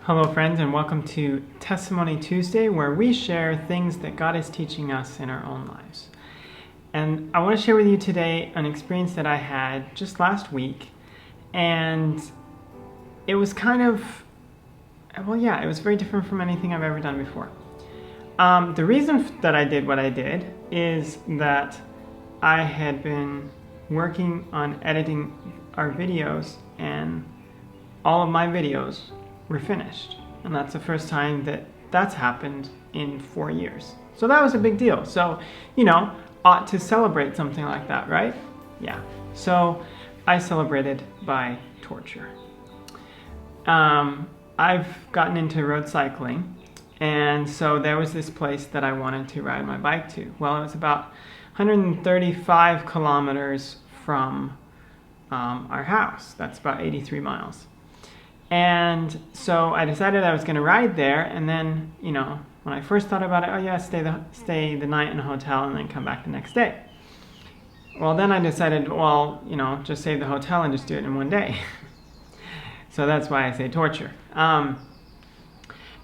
Hello friends, and welcome to Testimony Tuesday, where we share things that God is teaching us in our own lives. And I want to share with you today an experience that I had just last week, and it was it was very different from anything I've ever done before. The reason that I did what I did is that I had been working on editing our videos, and all of my videos were finished, and that's the first time that that's happened in 4 years. So that was a big deal. So, ought to celebrate something like that, right? Yeah. So I celebrated by torture. I've gotten into road cycling, and so there was this place that I wanted to ride my bike to. Well, it was about 135 kilometers from our house. That's about 83 miles. And so I decided I was going to ride there, and then, when I first thought about it, stay the night in a hotel and then come back the next day. Well, then I decided, just save the hotel and just do it in one day. So that's why I say torture. And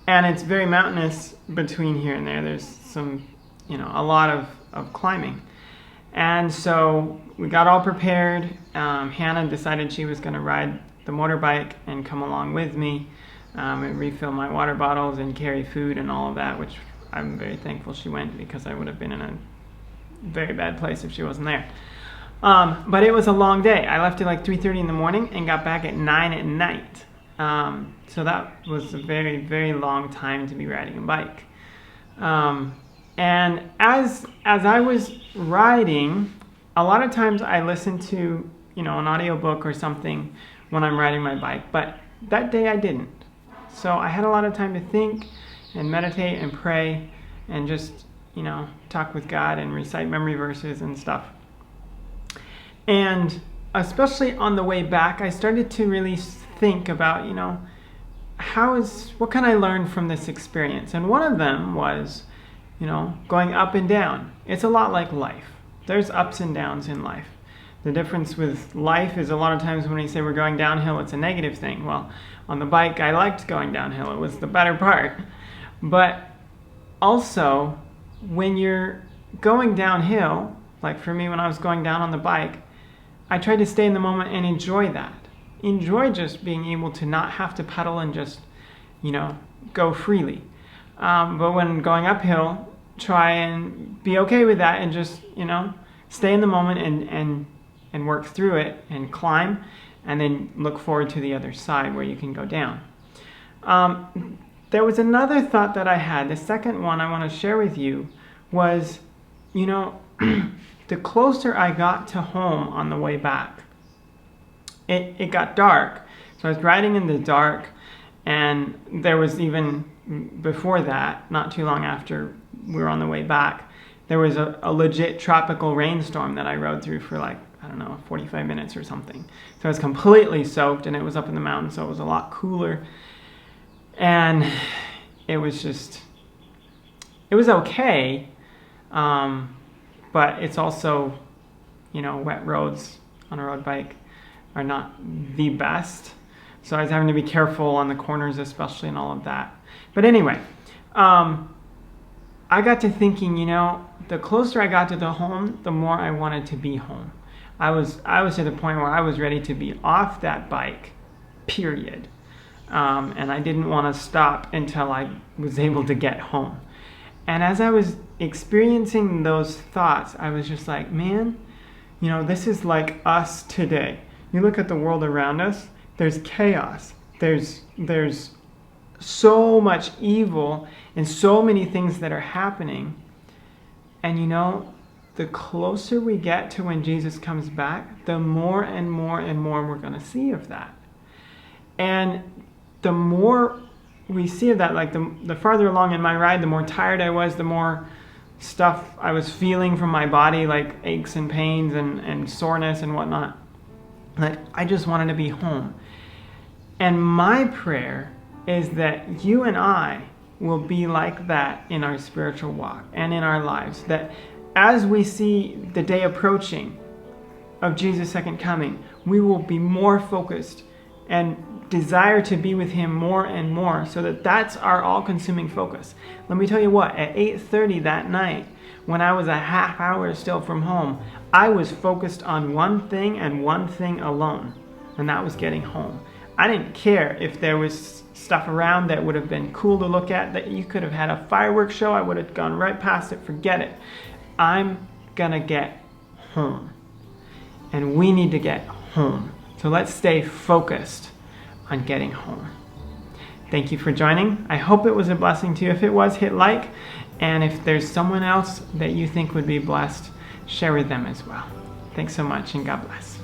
it's very mountainous between here and there. There's some, a lot of climbing. And so we got all prepared. Hannah decided she was going to ride the motorbike and come along with me and refill my water bottles and carry food and all of that, which I'm very thankful she went, because I would have been in a very bad place if she wasn't there. But it was a long day. I left at like 3:30 in the morning and got back at 9 at night. So that was a very, very long time to be riding a bike. And as I was riding, a lot of times I listened to an audiobook or something when I'm riding my bike, but that day I didn't. So I had a lot of time to think and meditate and pray and just, talk with God and recite memory verses and stuff. And especially on the way back, I started to really think about, what can I learn from this experience? And one of them was, going up and down. It's a lot like life. There's ups and downs in life. The difference with life is a lot of times when we say we're going downhill, it's a negative thing. Well, on the bike, I liked going downhill. It was the better part. But also, when you're going downhill, like for me when I was going down on the bike, I tried to stay in the moment and enjoy that. Enjoy just being able to not have to pedal and just, go freely. But when going uphill, try and be okay with that and just, stay in the moment and work through it and climb, and then look forward to the other side where you can go down. There was another thought that I had. The second one I want to share with you was, the closer I got to home on the way back, it got dark. So I was riding in the dark, and there was even before that, not too long after we were on the way back, there was a legit tropical rainstorm that I rode through for 45 minutes or something. So I was completely soaked, and it was up in the mountains, so it was a lot cooler. And it was okay, but it's also, wet roads on a road bike are not the best. So I was having to be careful on the corners especially and all of that. But anyway, I got to thinking, the closer I got to the home, the more I wanted to be home. I was to the point where I was ready to be off that bike, period. And I didn't want to stop until I was able to get home. And as I was experiencing those thoughts, I was just like, man, this is like us today. You look at the world around us, there's chaos. There's so much evil and so many things that are happening. And the closer we get to when Jesus comes back, the more and more and more we're going to see of that. And the more we see of that, like the farther along in my ride, the more tired I was, the more stuff I was feeling from my body, like aches and pains and soreness and whatnot. Like, I just wanted to be home. And my prayer is that you and I will be like that in our spiritual walk and in our lives. That as we see the day approaching of Jesus' second coming, we will be more focused and desire to be with him more and more, so that that's our all-consuming focus. Let me tell you what, at 8:30 that night, when I was a half hour still from home, I was focused on one thing and one thing alone, and that was getting home. I didn't care if there was stuff around that would have been cool to look at, that you could have had a fireworks show, I would have gone right past it, forget it. I'm gonna get home. And we need to get home. So let's stay focused on getting home. Thank you for joining. I hope it was a blessing to you. If it was, hit like. And if there's someone else that you think would be blessed, share with them as well. Thanks so much, and God bless.